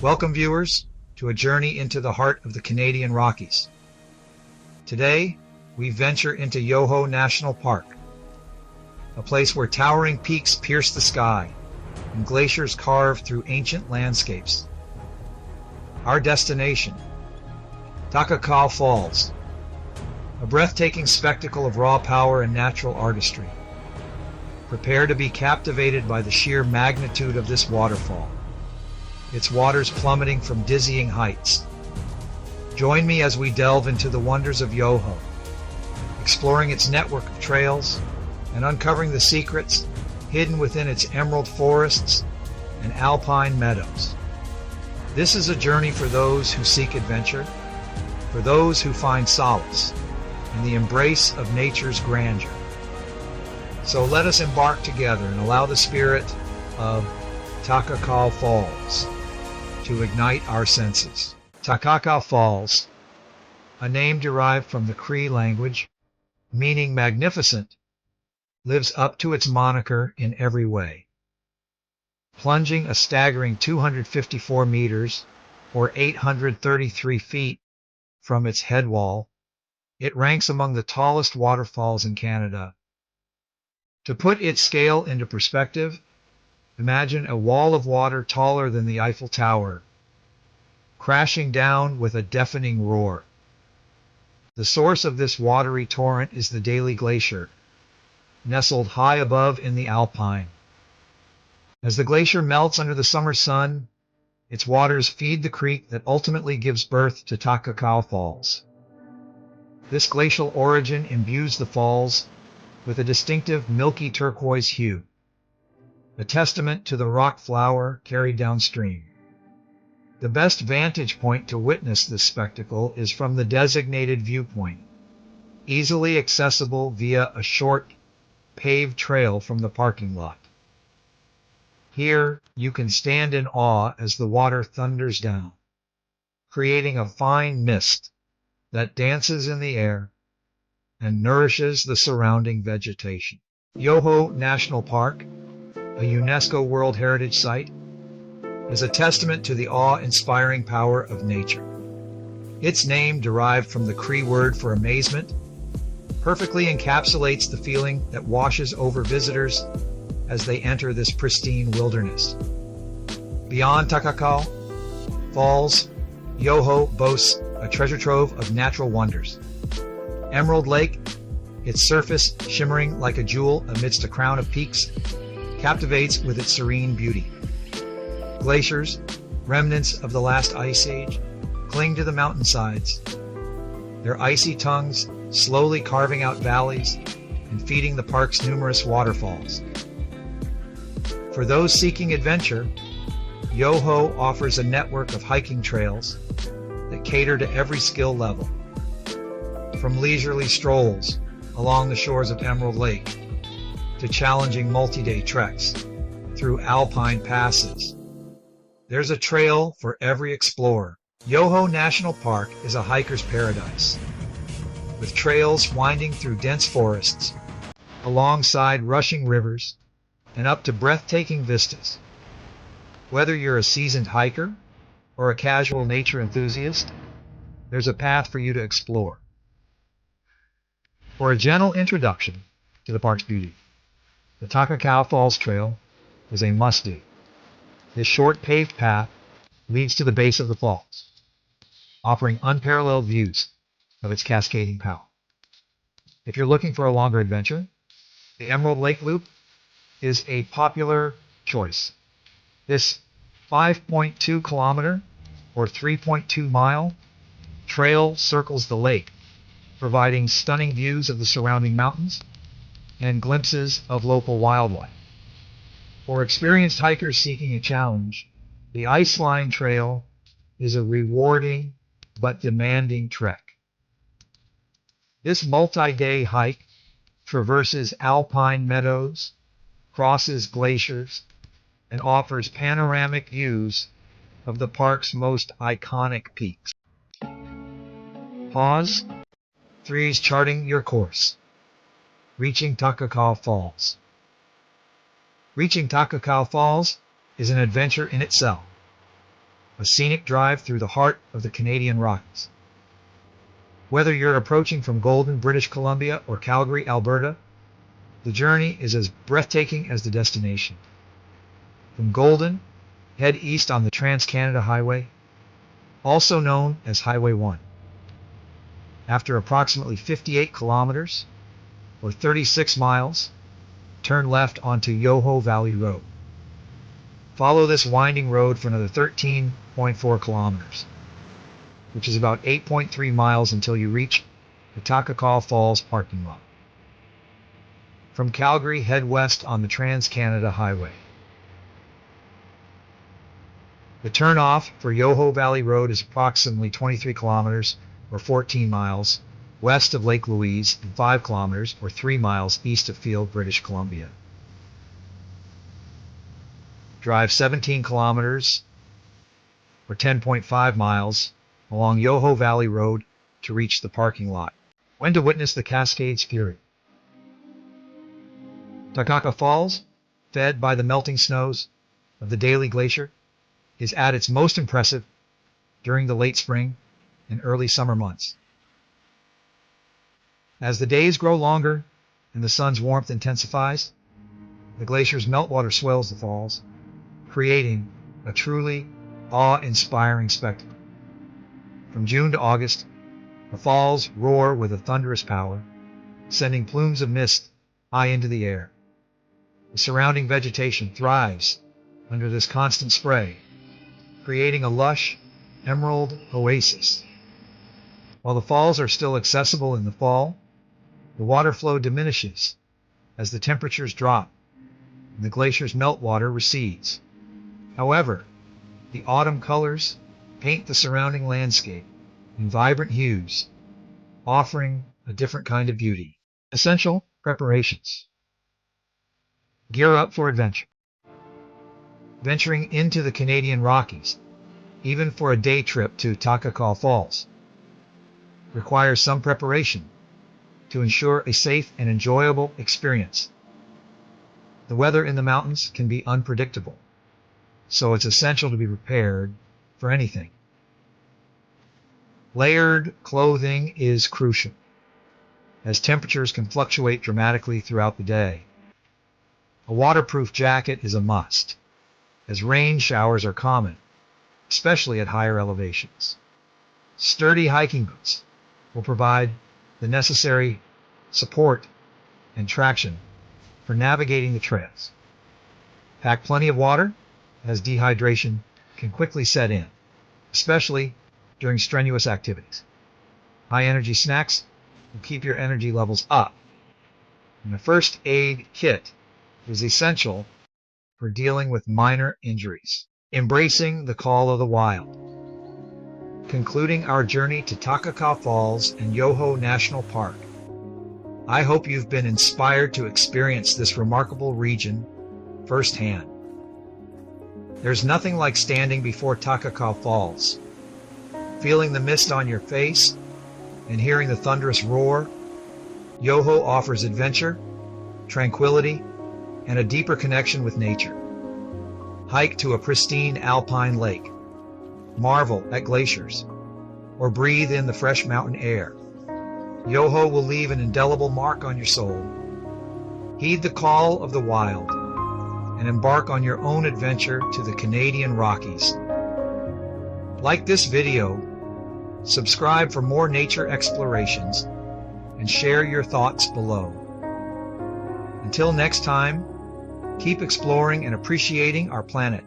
Welcome, viewers, to a journey into the heart of the Canadian Rockies. Today, we venture into Yoho National Park, a place where towering peaks pierce the sky and glaciers carve through ancient landscapes. Our destination, Takakkaw Falls, a breathtaking spectacle of raw power and natural artistry. Prepare to be captivated by the sheer magnitude of this waterfall, its waters plummeting from dizzying heights. Join me as we delve into the wonders of Yoho, exploring its network of trails and uncovering the secrets hidden within its emerald forests and alpine meadows. This is a journey for those who seek adventure, for those who find solace in the embrace of nature's grandeur. So let us embark together and allow the spirit of Takakkaw Falls to ignite our senses. Takakkaw Falls, a name derived from the Cree language meaning magnificent, lives up to its moniker in every way. Plunging a staggering 254 meters or 833 feet from its head wall, it ranks among the tallest waterfalls in Canada. To put its scale into perspective, imagine a wall of water taller than the Eiffel Tower, crashing down with a deafening roar. The source of this watery torrent is the Daly Glacier, nestled high above in the Alpine. As the glacier melts under the summer sun, its waters feed the creek that ultimately gives birth to Takakkaw Falls. This glacial origin imbues the falls with a distinctive milky turquoise hue, a testament to the rock flower carried downstream. The best vantage point to witness this spectacle is from the designated viewpoint, easily accessible via a short, paved trail from the parking lot. Here, you can stand in awe as the water thunders down, creating a fine mist that dances in the air and nourishes the surrounding vegetation. Yoho National Park, a UNESCO World Heritage Site, is a testament to the awe-inspiring power of nature. Its name, derived from the Cree word for amazement, perfectly encapsulates the feeling that washes over visitors as they enter this pristine wilderness. Beyond Takakkaw Falls, Yoho boasts a treasure trove of natural wonders. Emerald Lake, its surface shimmering like a jewel amidst a crown of peaks, captivates with its serene beauty. Glaciers, remnants of the last ice age, cling to the mountainsides, their icy tongues slowly carving out valleys and feeding the park's numerous waterfalls. For those seeking adventure, Yoho offers a network of hiking trails that cater to every skill level. From leisurely strolls along the shores of Emerald Lake to challenging multi-day treks through alpine passes, there's a trail for every explorer. Yoho National Park is a hiker's paradise, with trails winding through dense forests, alongside rushing rivers, and up to breathtaking vistas. Whether you're a seasoned hiker or a casual nature enthusiast, there's a path for you to explore. For a gentle introduction to the park's beauty, the Takakkaw Falls Trail is a must-do. This short paved path leads to the base of the falls, offering unparalleled views of its cascading power. If you're looking for a longer adventure, the Emerald Lake Loop is a popular choice. This 5.2 kilometer or 3.2 mile trail circles the lake, providing stunning views of the surrounding mountains and glimpses of local wildlife. For experienced hikers seeking a challenge, the Iceline Trail is a rewarding but demanding trek. This multi-day hike traverses alpine meadows, crosses glaciers, and offers panoramic views of the park's most iconic peaks. Pause. 3 is charting your course. Reaching Takakkaw Falls. Reaching Takakkaw Falls is an adventure in itself. a scenic drive through the heart of the Canadian Rockies. Whether you're approaching from Golden, British Columbia or Calgary, Alberta, the journey is as breathtaking as the destination. From Golden, head east on the Trans-Canada Highway, also known as Highway 1. After approximately 58 kilometers, or 36 miles, turn left onto Yoho Valley Road. Follow this winding road for another 13.4 kilometers, which is about 8.3 miles until you reach the Takakkaw Falls parking lot. From Calgary, head west on the Trans-Canada Highway. The turnoff for Yoho Valley Road is approximately 23 kilometers or 14 miles west of Lake Louise and 5 kilometers or 3 miles east of Field, British Columbia. Drive 17 kilometers or 10.5 miles along Yoho Valley Road to reach the parking lot. When to witness the Cascades' fury. Takakkaw Falls, fed by the melting snows of the Daly Glacier, is at its most impressive during the late spring and early summer months. As the days grow longer and the sun's warmth intensifies, the glacier's meltwater swells the falls, creating a truly awe-inspiring spectacle. From June to August, the falls roar with a thunderous power, sending plumes of mist high into the air. The surrounding vegetation thrives under this constant spray, creating a lush, emerald oasis. While the falls are still accessible in the fall, the water flow diminishes as the temperatures drop and the glacier's meltwater recedes. However, the autumn colors paint the surrounding landscape in vibrant hues, offering a different kind of beauty. Essential preparations. Gear up for adventure. Venturing into the Canadian Rockies, even for a day trip to Takakkaw Falls, requires some preparation to ensure a safe and enjoyable experience. The weather in the mountains can be unpredictable, so it's essential to be prepared for anything. Layered clothing is crucial, as temperatures can fluctuate dramatically throughout the day. A waterproof jacket is a must, as rain showers are common, especially at higher elevations. Sturdy hiking boots will provide the necessary support and traction for navigating the trails. Pack plenty of water, as dehydration can quickly set in, especially during strenuous activities. High-energy snacks will keep your energy levels up. And a first aid kit is essential for dealing with minor injuries. Embracing the call of the wild. Concluding our journey to Takakkaw Falls and Yoho National Park, I hope you've been inspired to experience this remarkable region firsthand. There's nothing like standing before Takakkaw Falls, feeling the mist on your face and hearing the thunderous roar. Yoho offers adventure, tranquility, and a deeper connection with nature. Hike to a pristine alpine lake, marvel at glaciers, or breathe in the fresh mountain air. Yoho will leave an indelible mark on your soul. Heed the call of the wild and embark on your own adventure to the Canadian Rockies. Like this video, subscribe for more nature explorations, and share your thoughts below. Until next time, keep exploring and appreciating our planet.